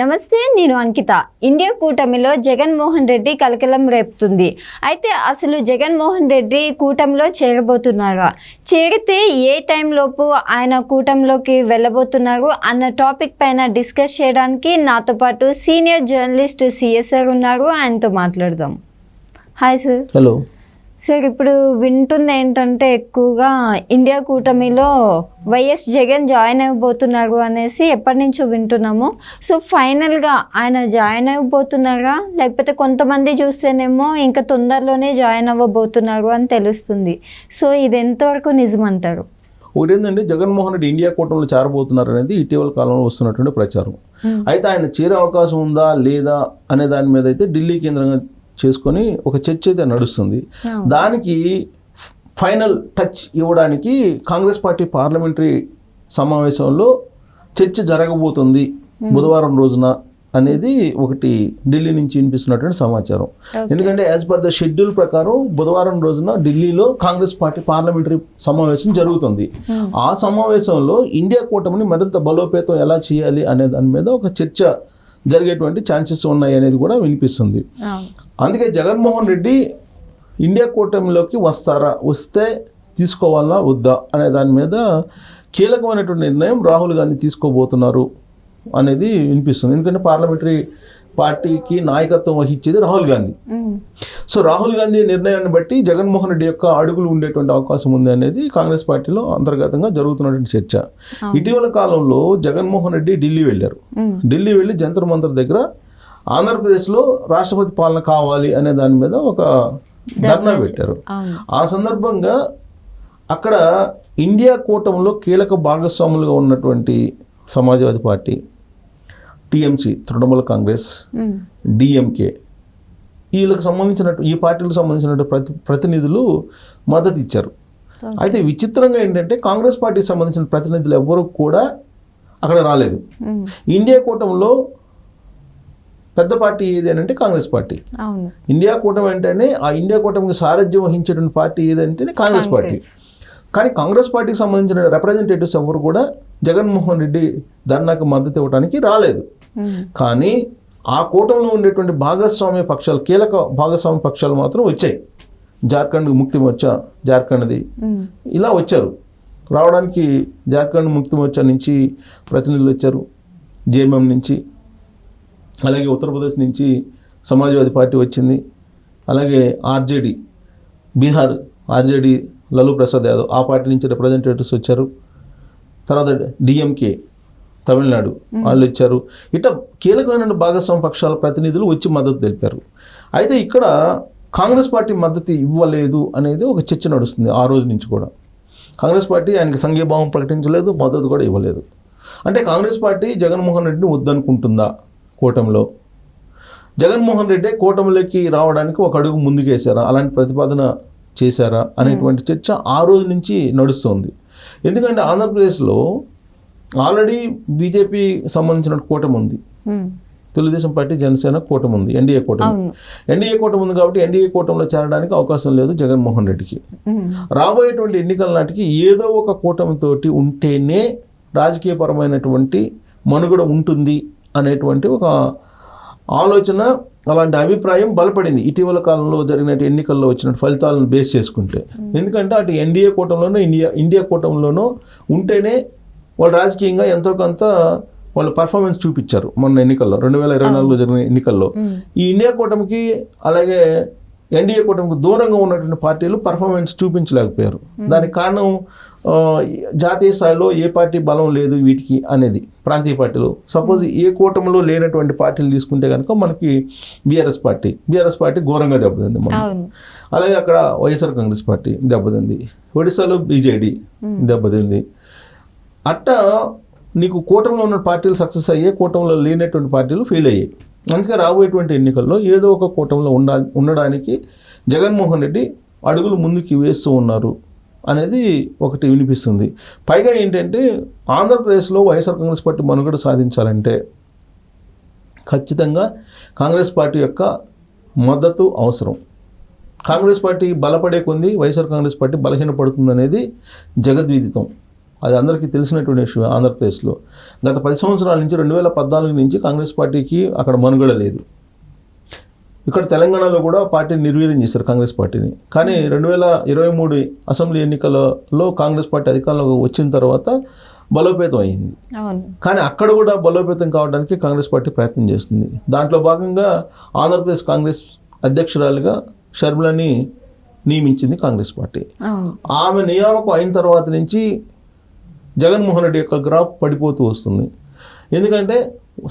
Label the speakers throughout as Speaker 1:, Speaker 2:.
Speaker 1: నమస్తే, నేను అంకిత. ఇండియా కూటమిలో జగన్మోహన్ రెడ్డి కలకలం రేపుతుంది. అయితే అసలు జగన్మోహన్ రెడ్డి కూటమిలో చేరబోతున్నారా, చేరితే ఏ టైంలోపు ఆయన కూటమిలోకి వెళ్ళబోతున్నారు అన్న టాపిక్ పైన డిస్కస్ చేయడానికి నాతో పాటు సీనియర్ జర్నలిస్ట్ సిఎస్ఆర్ ఉన్నారు. ఆయనతో మాట్లాడదాం. Hi sir.
Speaker 2: హలో
Speaker 1: సార్, ఇప్పుడు వింటుంది ఏంటంటే ఎక్కువగా ఇండియా కూటమిలో వైఎస్ జగన్ జాయిన్ అవ్వబోతున్నారు అనేసి ఎప్పటి నుంచో వింటున్నాము. సో ఫైనల్గా ఆయన జాయిన్ అవ్వబోతున్నారా, లేకపోతే కొంతమంది చూస్తేనేమో ఇంకా తొందరలోనే జాయిన్ అవ్వబోతున్నారు అని తెలుస్తుంది. సో ఇది ఎంతవరకు నిజమంటారు?
Speaker 2: ఒకటి ఏంటంటే, జగన్మోహన్ రెడ్డి ఇండియా కూటమిలో చేరబోతున్నారు అనేది ఇటీవల కాలంలో వస్తున్నటువంటి ప్రచారం. అయితే ఆయన చేరే అవకాశం ఉందా లేదా అనే దాని మీద అయితే ఢిల్లీ కేంద్రంగా చేసుకొని ఒక చర్చ అయితే నడుస్తుంది. దానికి ఫైనల్ టచ్ ఇవ్వడానికి కాంగ్రెస్ పార్టీ పార్లమెంటరీ సమావేశంలో చర్చ జరగబోతుంది బుధవారం రోజున అనేది ఒకటి ఢిల్లీ నుంచి వినిపిస్తున్నటువంటి సమాచారం. ఎందుకంటే యాజ్ పర్ ద షెడ్యూల్ ప్రకారం బుధవారం రోజున ఢిల్లీలో కాంగ్రెస్ పార్టీ పార్లమెంటరీ సమావేశం జరుగుతుంది. ఆ సమావేశంలో ఇండియా కూటమిని మరింత బలోపేతం ఎలా చేయాలి అనే దాని మీద ఒక చర్చ జరిగేటువంటి ఛాన్సెస్ ఉన్నాయి అనేది కూడా వినిపిస్తుంది. అందుకే జగన్మోహన్ రెడ్డి ఇండియా కూటమిలోకి వస్తారా, వస్తే తీసుకోవాలా వద్దా అనే దాని మీద కీలకమైనటువంటి నిర్ణయం రాహుల్ గాంధీ తీసుకోబోతున్నారు అనేది వినిపిస్తుంది. ఎందుకంటే పార్లమెంటరీ పార్టీకి నాయకత్వం వహించేది రాహుల్ గాంధీ. సో రాహుల్ గాంధీ నిర్ణయాన్ని బట్టి జగన్మోహన్ రెడ్డి యొక్క అడుగులు ఉండేటువంటి అవకాశం ఉంది అనేది కాంగ్రెస్ పార్టీలో అంతర్గతంగా జరుగుతున్నటువంటి చర్చ. ఇటీవల కాలంలో జగన్మోహన్ రెడ్డి ఢిల్లీ వెళ్ళారు. ఢిల్లీ వెళ్ళి జంతర్ మంతర్ దగ్గర ఆంధ్రప్రదేశ్లో రాష్ట్రపతి పాలన కావాలి అనే దాని మీద ఒక ధర్నా పెట్టారు. ఆ సందర్భంగా అక్కడ ఇండియా కూటమిలో కీలక భాగస్వాములుగా ఉన్నటువంటి Samajwadi party, TMC Trinamool Congress, DMK, వీళ్ళకి సంబంధించినట్టు ఈ పార్టీలకు సంబంధించినట్టు ప్రతినిధులు మద్దతు ఇచ్చారు. అయితే విచిత్రంగా ఏంటంటే కాంగ్రెస్ పార్టీకి సంబంధించిన ప్రతినిధులు ఎవ్వరూ కూడా అక్కడ రాలేదు. ఇండియా కూటమిలో పెద్ద పార్టీ ఏది అని అంటే కాంగ్రెస్ పార్టీ. ఇండియా కూటమి అంటేనే ఆ ఇండియా కూటమికి సారథ్యం వహించేటువంటి పార్టీ ఏదంటేనే కాంగ్రెస్ పార్టీ. కానీ కాంగ్రెస్ పార్టీకి సంబంధించిన రిప్రజెంటేటివ్స్ ఎవరు కూడా జగన్మోహన్ రెడ్డి ధర్నాకు మద్దతు ఇవ్వడానికి రాలేదు. కానీ ఆ కూటమిలో ఉండేటువంటి భాగస్వామ్య పక్షాలు, కీలక భాగస్వామ్య పక్షాలు మాత్రం వచ్చాయి. జార్ఖండ్ ముక్తి మోర్చా, జార్ఖండ్ది ఇలా వచ్చారు. రావడానికి జార్ఖండ్ ముక్తి మోర్చా నుంచి ప్రతినిధులు వచ్చారు, జేఎంఎం నుంచి, అలాగే ఉత్తరప్రదేశ్ నుంచి సమాజ్వాదీ పార్టీ వచ్చింది, అలాగే ఆర్జేడీ బీహార్ ఆర్జేడీ లాలూ ప్రసాద్ యాదవ్ ఆ పార్టీ నుంచి రిప్రజెంటేటివ్స్ వచ్చారు. తర్వాత డిఎంకే తమిళనాడు వాళ్ళు వచ్చారు. ఇట్లా కీలకమైన భాగస్వామ్య పక్షాల ప్రతినిధులు వచ్చి మద్దతు తెలిపారు. అయితే ఇక్కడ కాంగ్రెస్ పార్టీ మద్దతు ఇవ్వలేదు అనేది ఒక చర్చ నడుస్తుంది. ఆ రోజు నుంచి కూడా కాంగ్రెస్ పార్టీ ఆయనకి సంఘీభావం ప్రకటించలేదు, మద్దతు కూడా ఇవ్వలేదు. అంటే కాంగ్రెస్ పార్టీ జగన్మోహన్ రెడ్డిని వద్దనుకుంటుందా కూటమిలో? జగన్మోహన్ రెడ్డి కూటమిలోకి రావడానికి ఒక అడుగు ముందుకేశారా, అలాంటి ప్రతిపాదన చేశారా అనేటువంటి చర్చ ఆ రోజు నుంచి నడుస్తుంది. ఎందుకంటే ఆంధ్రప్రదేశ్లో ఆల్రెడీ బీజేపీ సంబంధించిన కూటమి ఉంది, తెలుగుదేశం పార్టీ జనసేన కూటమి ఉంది, ఎన్డీఏ కూటమి ఉంది. కాబట్టి ఎన్డీఏ కూటమిలో చేరడానికి అవకాశం లేదు జగన్మోహన్ రెడ్డికి. రాబోయేటువంటి ఎన్నికల నాటికి ఏదో ఒక కూటమితోటి ఉంటేనే రాజకీయపరమైనటువంటి మనుగడ ఉంటుంది అనేటువంటి ఒక ఆలోచన, అలాంటి అభిప్రాయం బలపడింది ఇటీవల కాలంలో జరిగిన ఎన్నికల్లో వచ్చిన ఫలితాలను బేస్ చేసుకుంటే. ఎందుకంటే అటు ఎన్డీఏ కూటమిలోనో ఇండియా కూటమిలోనో ఉంటేనే వాళ్ళు రాజకీయంగా ఎంతో కొంత వాళ్ళు పర్ఫార్మెన్స్ చూపించారు. మొన్న ఎన్నికల్లో 2024లో జరిగిన ఎన్నికల్లో ఈ ఇండియా కూటమికి అలాగే ఎన్డీఏ కూటమికి దూరంగా ఉన్నటువంటి పార్టీలు పర్ఫార్మెన్స్ చూపించలేకపోయారు. దానికి కారణం జాతీయ స్థాయిలో ఏ పార్టీ బలం లేదు వీటికి అనేది. ప్రాంతీయ పార్టీలు సపోజ్ ఏ కూటమిలో లేనటువంటి పార్టీలు తీసుకుంటే కనుక మనకి బీఆర్ఎస్ పార్టీ ఘోరంగా దెబ్బతింది మనం. అలాగే అక్కడ వైఎస్ఆర్ కాంగ్రెస్ పార్టీ దెబ్బతింది, ఒడిశాలో బీజేడీ దెబ్బతింది. అట్టా నీకు కూటమిలో ఉన్న పార్టీలు సక్సెస్ అయ్యే, కూటమిలో లేనటువంటి పార్టీలు ఫెయిల్ అయ్యాయి. అందుకే రాబోయేటువంటి ఎన్నికల్లో ఏదో ఒక కూటమిలో ఉండడానికి జగన్మోహన్ రెడ్డి అడుగులు ముందుకు వేస్తూ ఉన్నారు అనేది ఒకటి వినిపిస్తుంది. పైగా ఏంటంటే ఆంధ్రప్రదేశ్లో వైఎస్ఆర్ కాంగ్రెస్ పార్టీ మనుగడ సాధించాలంటే ఖచ్చితంగా కాంగ్రెస్ పార్టీ యొక్క మద్దతు అవసరం. కాంగ్రెస్ పార్టీ బలపడే కొంది వైఎస్ఆర్ కాంగ్రెస్ పార్టీ బలహీనపడుతుంది అనేది జగద్విదితం. అది అందరికీ తెలిసినటువంటి విషయం. ఆంధ్రప్రదేశ్లో గత 10 సంవత్సరాల నుంచి 2014 నుంచి కాంగ్రెస్ పార్టీకి అక్కడ మనుగడ లేదు. ఇక్కడ తెలంగాణలో కూడా పార్టీని నిర్వీర్యం చేశారు, కాంగ్రెస్ పార్టీని. కానీ 2023 అసెంబ్లీ ఎన్నికలలో కాంగ్రెస్ పార్టీ అధికారంలోకి వచ్చిన తర్వాత బలోపేతం అయ్యింది. కానీ అక్కడ కూడా బలోపేతం కావడానికి కాంగ్రెస్ పార్టీ ప్రయత్నం చేస్తుంది. దాంట్లో భాగంగా ఆంధ్రప్రదేశ్ కాంగ్రెస్ అధ్యక్షురాలుగా షర్మిలని నియమించింది కాంగ్రెస్ పార్టీ. ఆమె నియామకం అయిన తర్వాత నుంచి జగన్మోహన్ రెడ్డి యొక్క గ్రాఫ్ పడిపోతూ వస్తుంది. ఎందుకంటే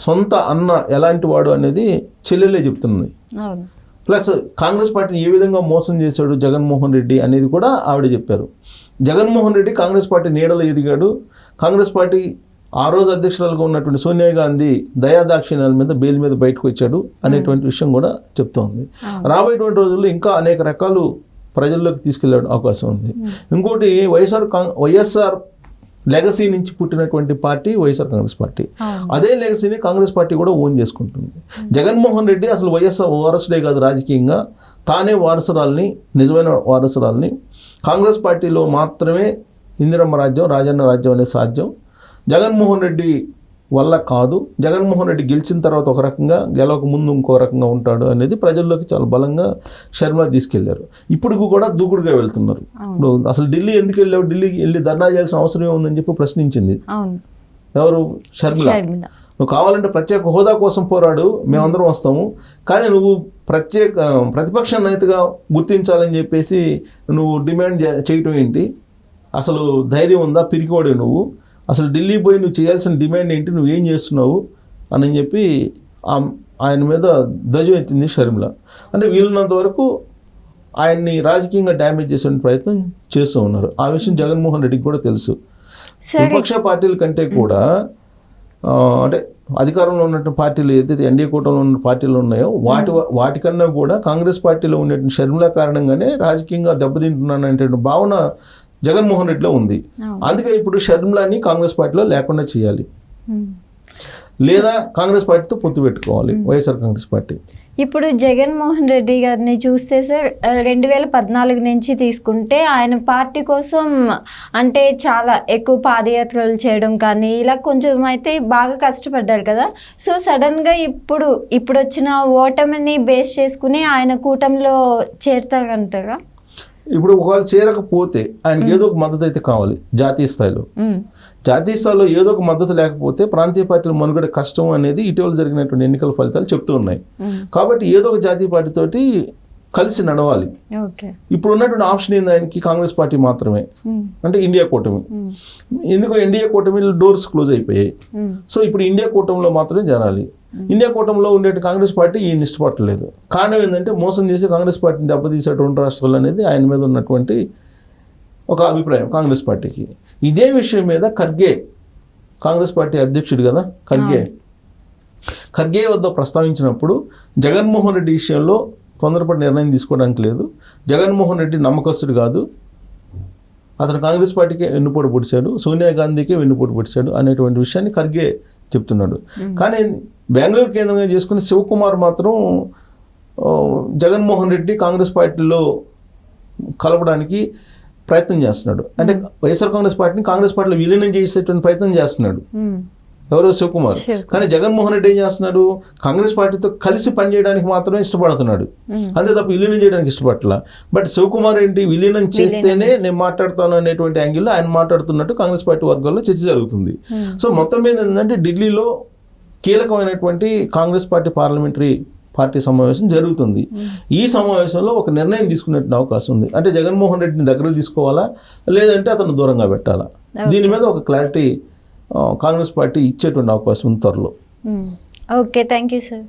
Speaker 2: సొంత అన్న ఎలాంటి వాడు అనేది చెల్లెలే చెప్తుంది. ప్లస్ కాంగ్రెస్ పార్టీని ఏ విధంగా మోసం చేశాడు జగన్మోహన్ రెడ్డి అనేది కూడా ఆవిడ చెప్పారు. జగన్మోహన్ రెడ్డి కాంగ్రెస్ పార్టీ నీడలో ఎదిగాడు. కాంగ్రెస్ పార్టీ ఆ రోజు అధ్యక్షురాలుగా ఉన్నటువంటి సోనియా గాంధీ దయాదాక్షిణ్యాల మీద బెయిల్ మీద బయటకు వచ్చాడు అనేటువంటి విషయం కూడా చెప్తోంది. రాబోయేటువంటి రోజుల్లో ఇంకా అనేక రకాలు ప్రజల్లోకి తీసుకెళ్లే అవకాశం ఉంది. ఇంకోటి వైఎస్ఆర్ లెగసీ నుంచి పుట్టినటువంటి పార్టీ వైఎస్ఆర్ కాంగ్రెస్ పార్టీ. అదే లెగసీని కాంగ్రెస్ పార్టీ కూడా ఓన్ చేసుకుంటుంది. జగన్మోహన్ రెడ్డి అసలు వైఎస్ఆర్ వారసుడే కాదు, రాజకీయంగా తానే వారసురాల్ని, నిజమైన వారసురాల్ని. కాంగ్రెస్ పార్టీలో మాత్రమే ఇందిరమ్మ రాజ్యం, రాజన్న రాజ్యం అనేది సాధ్యం. జగన్మోహన్ రెడ్డి వల్ల కాదు. జగన్మోహన్ రెడ్డి గెలిచిన తర్వాత ఒక రకంగా, గెలవక ముందు ఇంకో రకంగా ఉంటాడు అనేది ప్రజల్లోకి చాలా బలంగా షర్మిల తీసుకెళ్లారు. ఇప్పుడు కూడా దూకుడుగా వెళ్తున్నారు. ఇప్పుడు అసలు ఢిల్లీ ఎందుకు వెళ్ళావు, ఢిల్లీకి వెళ్ళి ధర్నా చేయాల్సిన అవసరం ఏముందని చెప్పి ప్రశ్నించింది ఎవరు, షర్మిల. నువ్వు కావాలంటే ప్రత్యేక హోదా కోసం పోరాడు, మేమందరం వస్తాము, కానీ నువ్వు ప్రతిపక్ష నేతగా గుర్తించాలని చెప్పేసి నువ్వు డిమాండ్ చేయటం ఏంటి, అసలు ధైర్యం ఉందా, పిరికివాడే నువ్వు, అసలు ఢిల్లీ పోయి నువ్వు చేయాల్సిన డిమాండ్ ఏంటి, నువ్వేం చేస్తున్నావు అని చెప్పి ఆయన మీద ధ్వజం ఎత్తింది షర్మిల. అంటే వీలున్నంత వరకు ఆయన్ని రాజకీయంగా డ్యామేజ్ చేసే ప్రయత్నం చేస్తూ ఉన్నారు. ఆ విషయం జగన్మోహన్ రెడ్డికి కూడా తెలుసు. విపక్ష పార్టీల కంటే కూడా అంటే అధికారంలో ఉన్నటువంటి పార్టీలు ఏదైతే ఎన్డీఏ కూటమిలో ఉన్న పార్టీలు ఉన్నాయో వాటికన్నా కూడా కాంగ్రెస్ పార్టీలో ఉన్నటువంటి షర్మిల కారణంగానే రాజకీయంగా దెబ్బతింటున్నానంటే భావన జగన్మోహన్ రెడ్డిలో ఉంది. అందుకే ఇప్పుడు షర్మిలని కాంగ్రెస్ పార్టీలో లేకుండా చేయాలి, లేదా కాంగ్రెస్ పార్టీతో పొత్తు పెట్టుకోవాలి వైఎస్ఆర్ కాంగ్రెస్ పార్టీ.
Speaker 1: ఇప్పుడు జగన్మోహన్ రెడ్డి గారిని చూస్తే సార్ 2014 నుంచి తీసుకుంటే ఆయన పార్టీ కోసం అంటే చాలా ఎక్కువ పాదయాత్రలు చేయడం కానీ ఇలా కొంచెం అయితే బాగా కష్టపడ్డారు కదా. సో సడన్గా ఇప్పుడు వచ్చిన ఓటమిని బేస్ చేసుకుని ఆయన కూటమిలో చేరుతారంటారా?
Speaker 2: ఇప్పుడు ఒకవేళ చేరకపోతే ఆయనకి ఏదో ఒక మద్దతు అయితే కావాలి జాతీయ స్థాయిలో. జాతీయ స్థాయిలో ఏదో ఒక మద్దతు లేకపోతే ప్రాంతీయ పార్టీల మనుగడ కష్టం అనేది ఇటీవల జరిగినటువంటి ఎన్నికల ఫలితాలు చెప్తూ ఉన్నాయి. కాబట్టి ఏదో ఒక జాతీయ పార్టీతోటి కలిసి నడవాలి. ఇప్పుడు ఉన్నటువంటి ఆప్షన్ ఏంది ఆయనకి, కాంగ్రెస్ పార్టీ మాత్రమే, అంటే ఇండియా కూటమి. ఎందుకు ఇండియా కూటమిలో డోర్స్ క్లోజ్ అయిపోయాయి. సో ఇప్పుడు ఇండియా కూటమిలో మాత్రమే జరాలి. ఇండియా కూటమిలో ఉండే కాంగ్రెస్ పార్టీ ఈయన ఇష్టపడలేదు. కారణం ఏంటంటే మోసం చేసి కాంగ్రెస్ పార్టీని దెబ్బతీసేటువంటి రాష్ట్రాలు అనేది ఆయన మీద ఉన్నటువంటి ఒక అభిప్రాయం కాంగ్రెస్ పార్టీకి. ఇదే విషయం మీద ఖర్గే, కాంగ్రెస్ పార్టీ అధ్యక్షుడు కదా ఖర్గే వద్ద ప్రస్తావించినప్పుడు జగన్మోహన్ రెడ్డి విషయంలో తొందరపడి నిర్ణయం తీసుకోవడానికి లేదు, జగన్మోహన్ రెడ్డి నమ్మకస్తుడు కాదు, అతను కాంగ్రెస్ పార్టీకే వెన్నుపోటు పొడిచాడు, సోనియా గాంధీకే వెన్నుపోటు పొడిచాడు అనేటువంటి విషయాన్ని ఖర్గే చెప్తున్నాడు. కానీ బెంగళూరు కేంద్రంగా చేసుకుని శివకుమార్ మాత్రం జగన్మోహన్ రెడ్డి కాంగ్రెస్ పార్టీలో కలపడానికి ప్రయత్నం చేస్తున్నాడు. అంటే వైఎస్ఆర్ కాంగ్రెస్ పార్టీని కాంగ్రెస్ పార్టీలో విలీనం చేసేటువంటి ప్రయత్నం చేస్తున్నాడు ఎవరో శివకుమార్. కానీ జగన్మోహన్ రెడ్డి ఏం చేస్తున్నాడు, కాంగ్రెస్ పార్టీతో కలిసి పనిచేయడానికి మాత్రమే ఇష్టపడుతున్నాడు, అంతే తప్ప విలీనం చేయడానికి ఇష్టపడలా. బట్ శివకుమార్ ఏంటి, విలీనం చేస్తేనే నేను మాట్లాడతాను అనేటువంటి యాంగిల్లో ఆయన మాట్లాడుతున్నట్టు కాంగ్రెస్ పార్టీ వర్గాల్లో చర్చ జరుగుతుంది. సో మొత్తం మీద ఏంటంటే ఢిల్లీలో కీలకమైనటువంటి కాంగ్రెస్ పార్టీ పార్లమెంటరీ పార్టీ సమావేశం జరుగుతుంది. ఈ సమావేశంలో ఒక నిర్ణయం తీసుకునే అవకాశం ఉంది. అంటే జగన్మోహన్ రెడ్డిని దగ్గర తీసుకోవాలా, లేదంటే అతను దూరంగా పెట్టాలా, దీని మీద ఒక క్లారిటీ కాంగ్రెస్ పార్టీ ఇచ్చేటువంటి అవకాశం ఉంది త్వరలో.
Speaker 1: Okay, thank you sir.